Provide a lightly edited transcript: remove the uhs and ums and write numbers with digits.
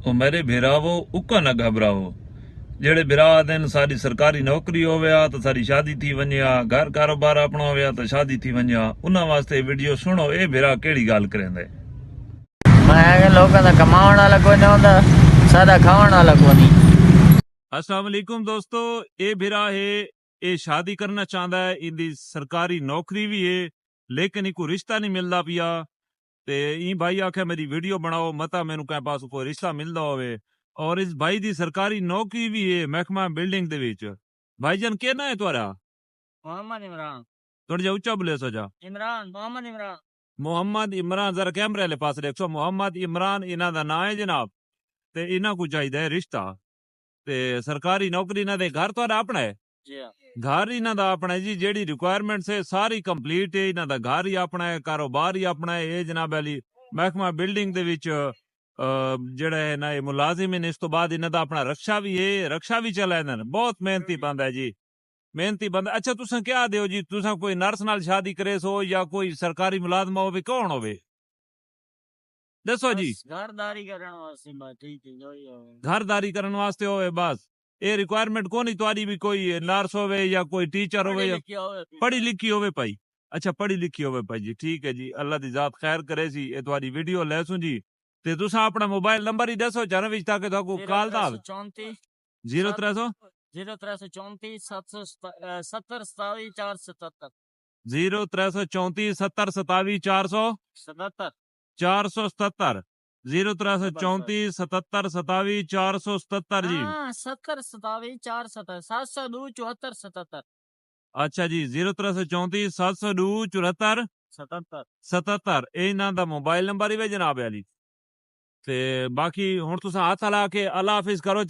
ਉਹ ਮੇਰੇ ਭਰਾਵੋ ਉਕਾ ना घबराओ। ਜਿਹੜੇ ਭਰਾ ਦਿਨ ਸਾਡੀ ਸਰਕਾਰੀ ਨੌਕਰੀ ਹੋਵਿਆ ਤਾਂ ਸਾਡੀ ਸ਼ਾਦੀ ਥੀ ਵੰਜਿਆ, ਘਰ ਕਾਰੋਬਾਰ ਆਪਣਾ ਹੋਵਿਆ ਤਾਂ ਸ਼ਾਦੀ ਥੀ ਵੰਜਿਆ, ਉਹਨਾਂ ਵਾਸਤੇ ਵੀਡੀਓ ਸੁਣੋ। ਇਹ ਭਰਾ ਕਿਹੜੀ ਗੱਲ ਕਰਿੰਦੇ। ਮੈਂ ਕਿ ਲੋਕਾਂ ਦਾ ਕਮਾਉਣ ਵਾਲਾ ਕੋਈ ਨਹੀਂ ਹੁੰਦਾ, ਸਾਡਾ ਖਾਣ ਵਾਲਾ ਕੋਈ ਨਹੀਂ। अस्सलाम वालेकुम दोस्तों, ये भरा है ये शादी करना चाहता है, इनकी सरकारी नौकरी भी है लेकिन इको रिश्ता नहीं मिलता पिया। ते ई भाई आखे मेरी वीडियो बनाओ, मता मैनू कहीं पास कोई रिश्ता मिलता होवे। और इस भाई दी सरकारी नौकरी भी है महकमा बिल्डिंग दे विच। भाईजान केना है तुहारा? मोहम्मद इमरान। थोड़ा जा उच्चा बोले सो जा। इमरान मोहम्मद इमरान। मोहम्मद इमरान, जरा कैमरे वाले पास देखो। मोहम्मद इमरान इन्हां दा नाम है जनाब। ते इन्हां को चाहिदा है रिश्ता ते सरकारी नौकरी इन्हां दे घर तुहाडा अपना है? जी हां, घर इन्हां दा अपना है जी। जेड़ी रिक्वायरमेंट्स है सारी कंप्लीट है। इन्हां दा घर ही अपना है, कारोबार ही अपना है। ये जनाब अली महकमा बिल्डिंग दे विच जेड़ा है ना ये मुलाजिम इन। इस तो बाद इन्हां दा अपना रक्षा भी है, रक्षा भी चला इन्हां ने। बहुत मेहनती बंदा है जी, मेहनती बंदा। अच्छा तुसां क्या दियो जी? तुसां कोई नर्स नाल शादी करे सो या कोई सरकारी मुलाजमा होवे, कौन होवे दसो जी? घरदारी करन वास्ते बात ठीक है जो ही हो। घरदारी करने वास्ते होवे बस। ये रिक्वायरमेंट कोनी तुहाडी भी कोई नर्स होवे या कोई टीचर होवे या पढ़ी लिखी होवे भाई? अच्छा पढ़ी लिखी होवे भाई जी, ठीक है जी। अल्लाह दी जात खैर करे सी। ये तुहाडी वीडियो लैसू जी। ते तुसां अपना मोबाइल नंबर ही दसो जन विच ताकि तुहाको कॉल दा 0300 0334 70 27 477 0334 70 27 477 477 0334 77 27 477 जी। 70 27 477 702 74 77 अच्छा जी 0334 702 74 77 77 ਇਹ ਇਹਨਾਂ ਦਾ ਮੋਬਾਈਲ ਨੰਬਰ ਹੀ ਵੇ ਜਨਾਬ ਅਲੀ। ਤੇ ਬਾਕੀ ਹੁਣ ਤੁਸੀਂ ਹੱਥ ਲਾ ਕੇ ਅੱਲਾ ਹਾਫਿਜ਼ ਕਰੋ।